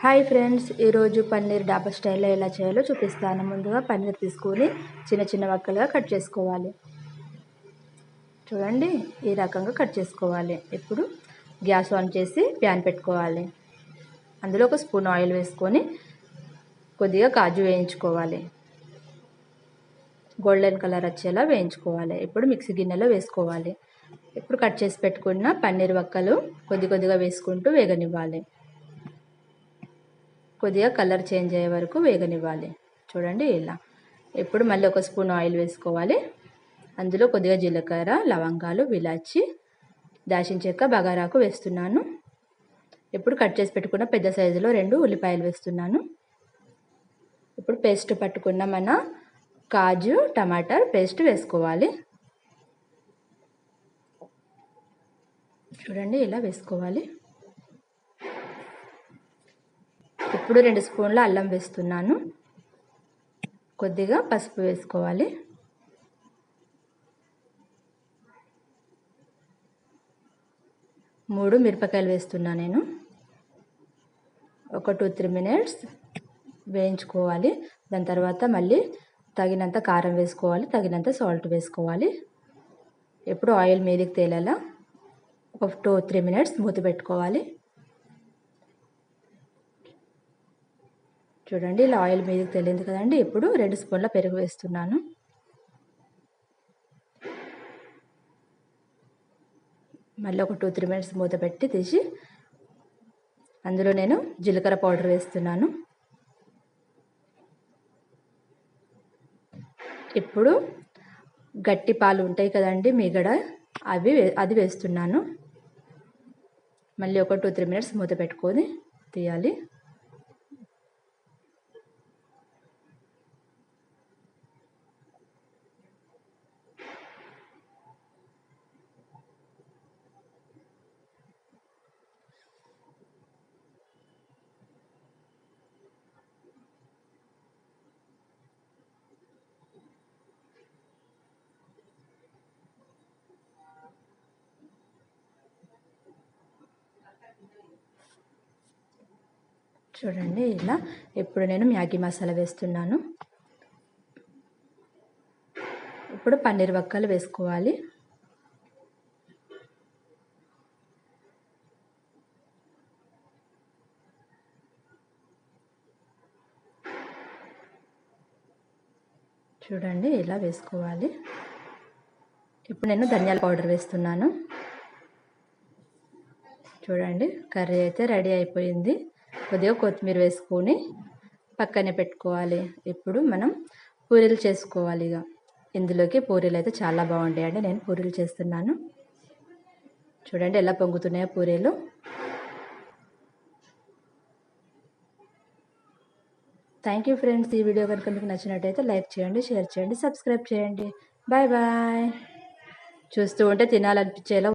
Hi friends, ఈరోజు పన్నీర్ డాబా స్టైల్లో ఎలా చేయాలో చూపిస్తాను. ముందుగా పన్నీర్ తీసుకొని చిన్న చిన్న వక్కలుగా కట్ చేసుకోవాలి. చూడండి, ఈ రకంగా కట్ చేసుకోవాలి. ఇప్పుడు గ్యాస్ ఆన్ చేసి ప్యాన్ పెట్టుకోవాలి. అందులో ఒక స్పూన్ ఆయిల్ వేసుకొని కొద్దిగా కాజు వేయించుకోవాలి. గోల్డెన్ కలర్ వచ్చేలా వేయించుకోవాలి. ఇప్పుడు మిక్సీ గిన్నెలో వేసుకోవాలి. ఇప్పుడు కట్ చేసి పెట్టుకున్న పన్నీర్ వక్కలు కొద్దిగా వేసుకుంటూ వేగనివ్వాలి. కొద్దిగా కలర్ చేంజ్ అయ్యే వరకు వేగనివ్వాలి. చూడండి ఇలా. ఇప్పుడు మళ్ళీ ఒక స్పూన్ ఆయిల్ వేసుకోవాలి. అందులో కొద్దిగా జీలకర్ర, లవంగాలు, ఇలాచి, దాల్చిన చెక్క, బగారాకు వేస్తున్నాను. ఇప్పుడు కట్ చేసి పెట్టుకున్న పెద్ద సైజులో 2 ఉల్లిపాయలు వేస్తున్నాను. ఇప్పుడు పేస్ట్ పట్టుకున్న మన కాజు, టమాటర్ పేస్ట్ వేసుకోవాలి. చూడండి ఇలా వేసుకోవాలి. ఇప్పుడు 2 స్పూన్ల అల్లం వేస్తున్నాను. కొద్దిగా పసుపు వేసుకోవాలి. మూడు మిరపకాయలు వేస్తున్నా నేను. ఒక 2-3 మినిట్స్ వేయించుకోవాలి. దాని తర్వాత మళ్ళీ తగినంత కారం వేసుకోవాలి, తగినంత సాల్ట్ వేసుకోవాలి. ఇప్పుడు ఆయిల్ మీదకి తేలేలా ఒక 2-3 మినిట్స్ మూత పెట్టుకోవాలి. చూడండి ఇలా ఆయిల్ మీదకి తెలియదు కదండి. ఇప్పుడు 2 స్పూన్ల పెరుగు వేస్తున్నాను. మళ్ళీ ఒక 2-3 మినిట్స్ మూత పెట్టి తీసి అందులో నేను జీలకర్ర పౌడర్ వేస్తున్నాను. ఇప్పుడు గట్టి పాలు ఉంటాయి కదండి, మీగడ, అది వేస్తున్నాను. మళ్ళీ ఒక 2-3 మినిట్స్ మూత పెట్టుకొని తీయాలి. చూడండి ఇలా. ఇప్పుడు నేను మ్యాగీ మసాలా వేస్తున్నాను. ఇప్పుడు పన్నీర్ వక్కలు వేసుకోవాలి. చూడండి ఇలా వేసుకోవాలి. ఇప్పుడు నేను ధనియాల పౌడర్ వేస్తున్నాను. చూడండి కర్రీ అయితే రెడీ అయిపోయింది. కొద్దిగా కొత్తిమీర వేసుకొని పక్కనే పెట్టుకోవాలి. ఇప్పుడు మనం పూరీలు చేసుకోవాలి. ఇందులోకి పూరీలు అయితే చాలా బాగుంటాయండి. నేను పూరీలు చేస్తున్నాను. చూడండి ఎలా పొంగుతున్నాయో పూరీలు. Thank you friends. ఈ వీడియో కనుక మీకు నచ్చినట్టయితే లైక్ చేయండి, షేర్ చేయండి, సబ్స్క్రైబ్ చేయండి. Bye bye. చూస్తూ ఉంటే తినాలనిపించేలా